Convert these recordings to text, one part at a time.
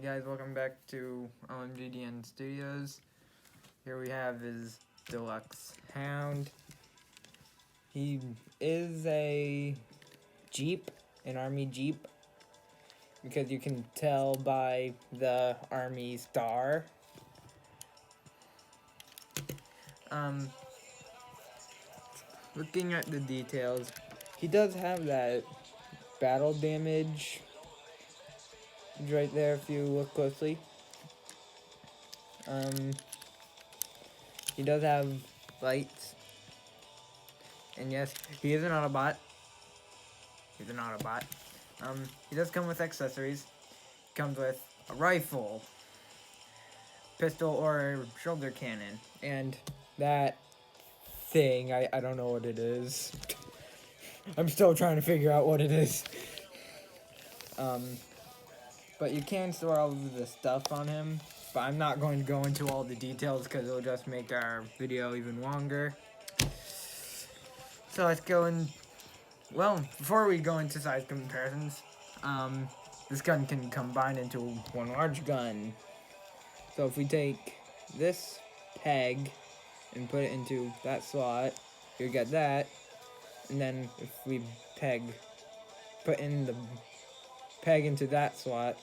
Hey guys, welcome back to OMGDN Studios. Here we have his deluxe Hound. He is a Jeep, an Army Jeep, because you can tell by the Army star. Looking at the details, he does have that battle damage right there if you look closely. He does have lights. And yes, he is an Autobot. He's an Autobot. He does come with accessories. Comes with a rifle, pistol, or shoulder cannon. And that thing, I don't know what it is. I'm still trying to figure out what it is. But you can store all of the stuff on him. But I'm not going to go into all the details because it'll just make our video even longer. So let's go in. Well, before we go into size comparisons, this gun can combine into one large gun. So if we take this peg and put it into that slot, you get that. And then if we put in the peg into that slot,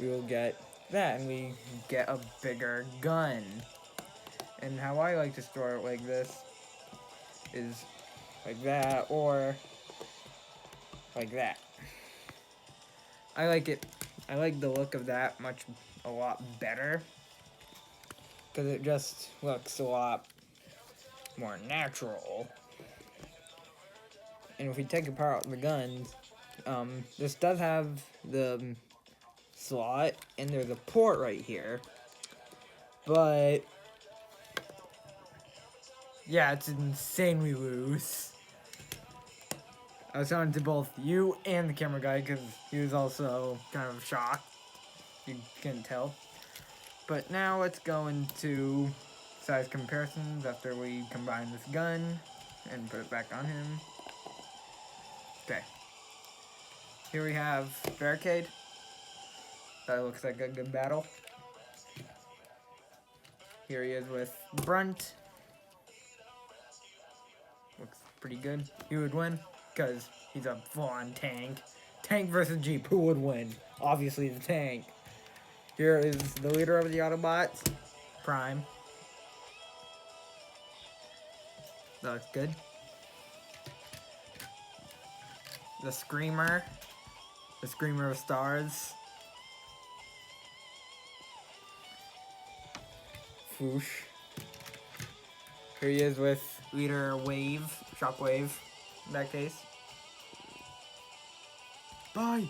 we will get that, and we get a bigger gun. And how I like to store it like this is like that, or like that. I like it. I like the look of that a lot better, because it just looks a lot more natural. And if we take apart the guns, this does have the slot, and there's a port right here. But yeah, it's insanely loose. I was talking to both you and the camera guy because he was also kind of shocked. You can tell. But now let's go into size comparisons after we combine this gun and put it back on him. Okay. Here we have Barricade. That looks like a good battle. Here he is with Brunt. Looks pretty good. He would win because he's a full-on tank. Tank versus Jeep, who would win? Obviously the tank. Here is the leader of the Autobots, Prime. That looks good. The Screamer of Stars. Foosh. Here he is with leader Shockwave, in that case. Bye!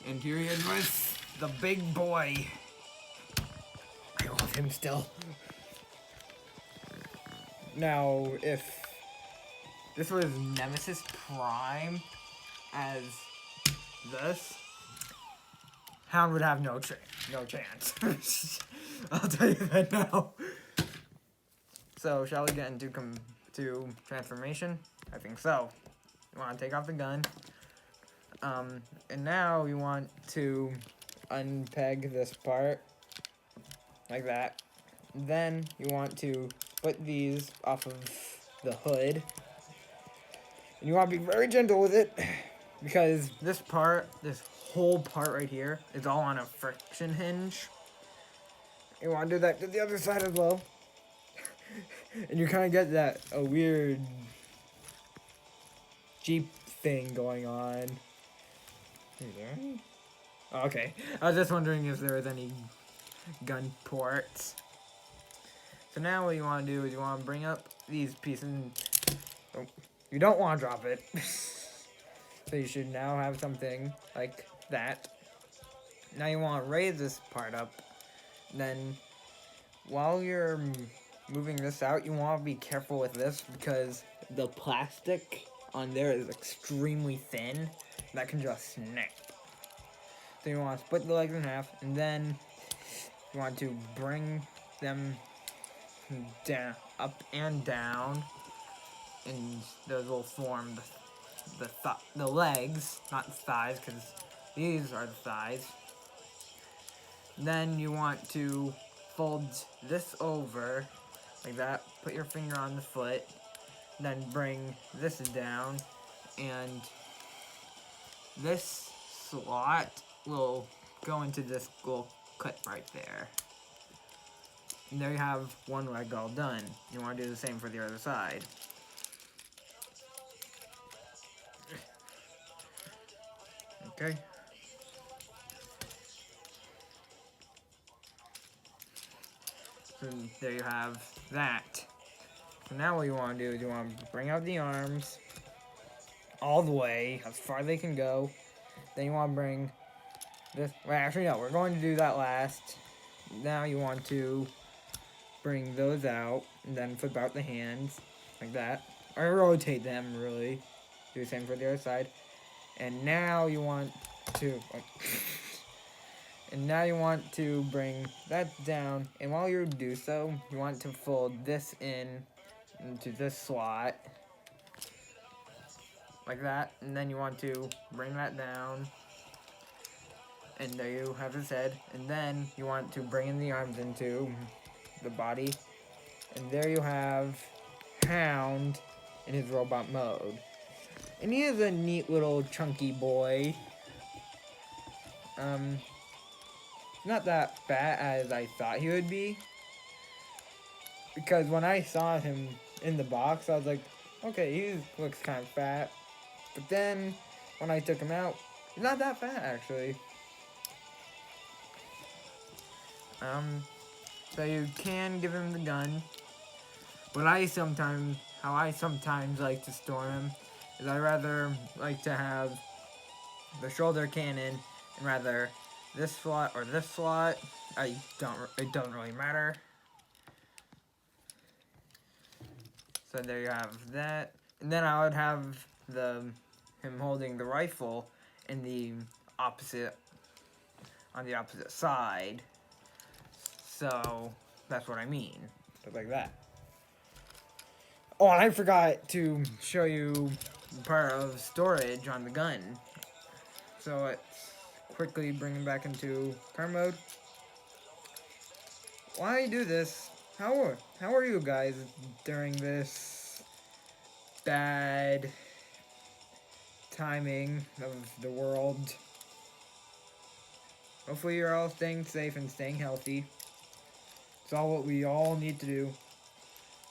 And here he is with the big boy. I love him still. Now, if this was Nemesis Prime as this, Hound would have no chance. I'll tell you that now. So, shall we get into transformation? I think so. You want to take off the gun. And now we want to unpeg this part, like that. Then you want to put these off of the hood. And you want to be very gentle with it, because this whole part right here, is all on a friction hinge. You want to do that to the other side as well. And you kind of get a weird Jeep thing going on. Okay, I was just wondering if there was any gun ports. So now what you want to do is you want to bring up these pieces. You don't want to drop it. So you should now have something like that. Now you want to raise this part up. Then while you're moving this out, you want to be careful with this because the plastic on there is extremely thin. That can just snap. So you want to split the legs in half, and then you want to bring them down, up and down, and those will form the legs, not the thighs, because These are the thighs. Then you want to fold this over like that. Put your finger on the foot. Then bring this down, and this slot will go into this little clip right there. And there you have one leg all done. You want to do the same for the other side. Okay. So there you have that. So now what you want to do is you want to bring out the arms all the way, as far as they can go. Then you want to bring this. Well, actually, no, we're going to do that last. Now you want to bring those out, and then flip out the hands like that, or rotate them. Really, do the same for the other side. And now you want to. And now you want to bring that down, and while you do so, you want to fold this into this slot, like that, and then you want to bring that down, and there you have his head, and then you want to bring in the arms into the body, and there you have Hound in his robot mode. And he is a neat little chunky boy. Not that fat as I thought he would be. Because when I saw him in the box, I was like, okay, he looks kind of fat. But then, when I took him out, he's not that fat, actually. So you can give him the gun. But how I sometimes like to store him is I rather like to have the shoulder cannon, and rather this slot or this slot. It doesn't really matter. So there you have that. And then I would have him holding the rifle on the opposite side. So that's what I mean. Just like that. Oh, and I forgot to show you part of storage on the gun. So let's quickly bring him back into car mode. While I do this, how are you guys during this bad timing of the world? Hopefully you're all staying safe and staying healthy. It's all what we all need to do.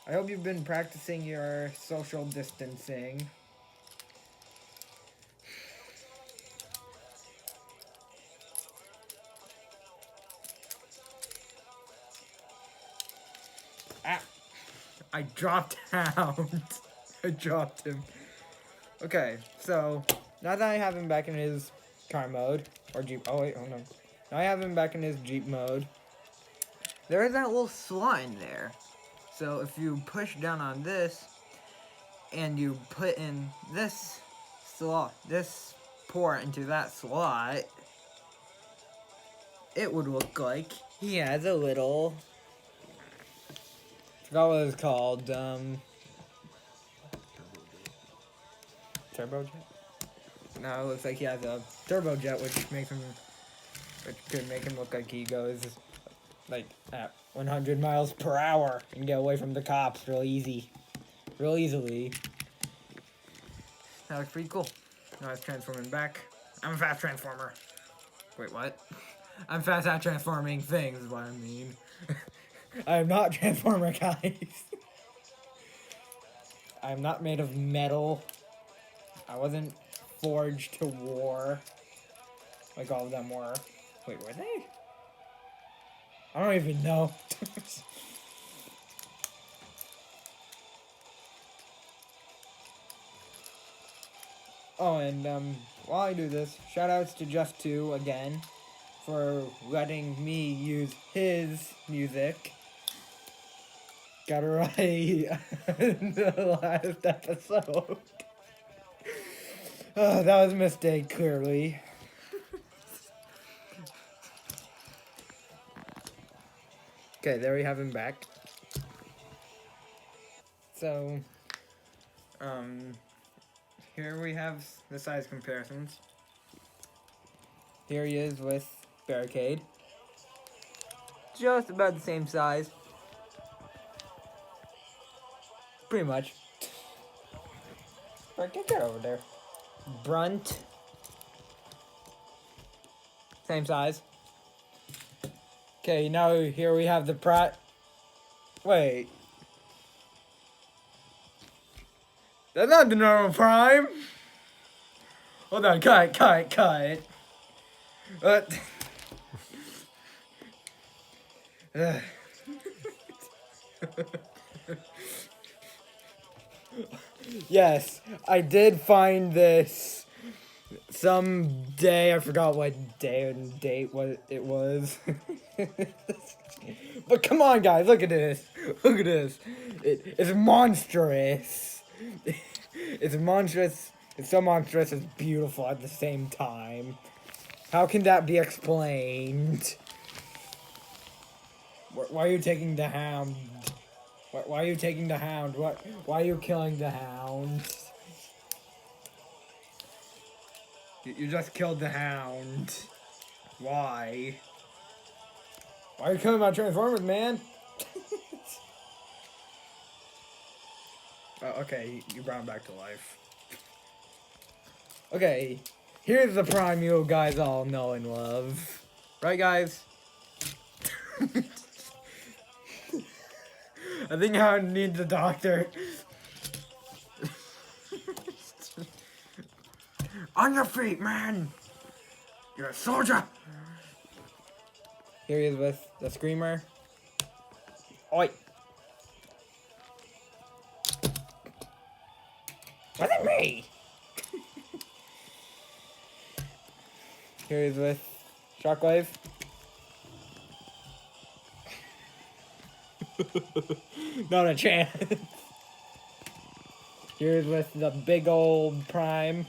I hope you've been practicing your social distancing. Ah, I dropped Hound. I dropped him. Okay, so now that I have him back in his car mode, or Jeep, oh wait, hold on. Now I have him back in his Jeep mode. There is that little slot in there. So if you push down on this, and you put in this port into that slot, it would look like he has a little, I forgot what it's called, turbojet? No, it looks like he has a turbojet, which could make him look like he goes like at 100 miles per hour and get away from the cops real easily. That looks pretty cool. Now it's transforming back. I'm a fast transformer. Wait, what? I'm fast at transforming things is what I mean. I am not Transformer, guys. I am not made of metal. I wasn't forged to war like all of them were. Wait, were they? I don't even know. Oh, and while I do this, shoutouts to Jeff2 again for letting me use his music. Got it right in the last episode. Oh, that was a mistake, clearly. Okay, there we have him back. So, here we have the size comparisons. here he is with Barricade. Just about the same size. Pretty much. Alright, get that over there. Brunt. Same size. Okay, now here we have the Pratt. Wait. That's not the normal Prime. Hold on, cut. What? Yes, I did find this someday. I forgot what day and date what it was. But come on, guys, look at this. Look at this. It's monstrous. It's monstrous. It's so monstrous. It's beautiful at the same time. How can that be explained? Why are you taking the Hound? Why are you taking the Hound? Why are you killing the Hound? You just killed the Hound. Why? Why are you killing my Transformers, man? Oh, okay, you brought him back to life. Okay, here's the Prime you guys all know and love. Right, guys? I think Hound needs a doctor. On your feet, man! You're a soldier! Here he is with the Screamer. Oi! Wasn't me! Here he is with Shockwave. Not a chance. Here's with the big old Prime.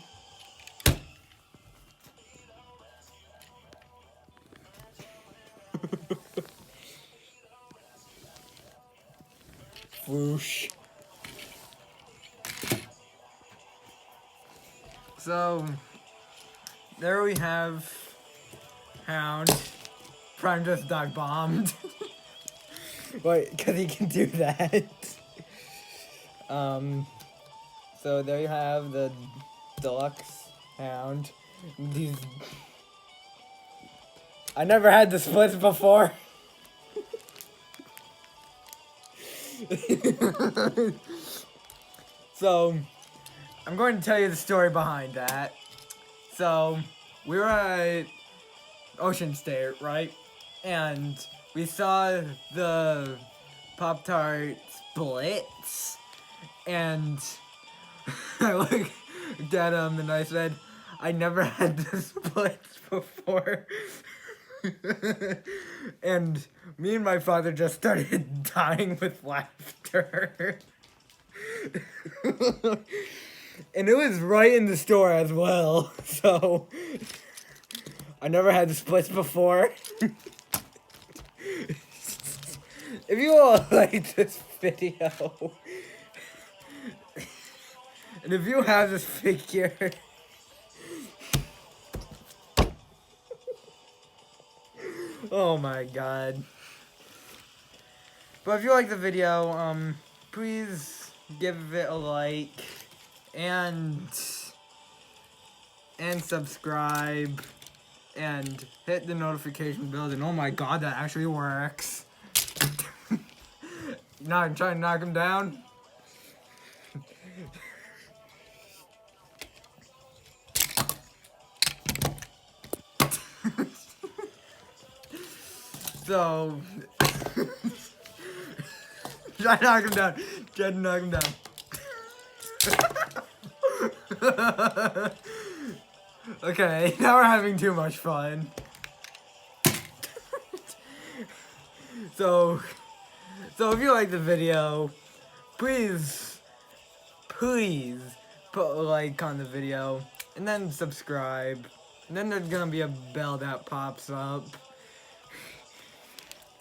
Whoosh. So, there we have Hound. Prime just dive bombed. Wait, because he can do that. So there you have the deluxe Hound. These. I never had the splits before. So, I'm going to tell you the story behind that. So, we were at Ocean State, right? And we saw the Pop-Tart splits, and I looked at him and I said, I never had the splits before. And me and my father just started dying with laughter. And it was right in the store as well, so I never had the splits before. If you all like this video, and if you have this figure, oh my god. But if you like the video, please give it a like and subscribe and hit the notification bell. And oh my god, that actually works. Now I'm trying to knock him down. So, try to knock him down. Try to knock him down. Okay, now we're having too much fun. So if you like the video, please put a like on the video, and then subscribe. And then there's gonna be a bell that pops up.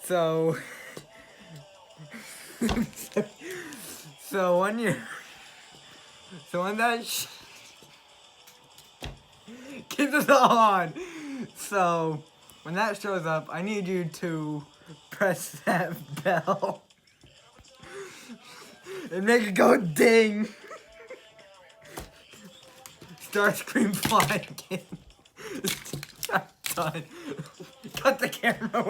So when that keep this all on. So, when that shows up, I need you to press that bell and make it go ding. Starscream flying again. I'm done. Cut the camera.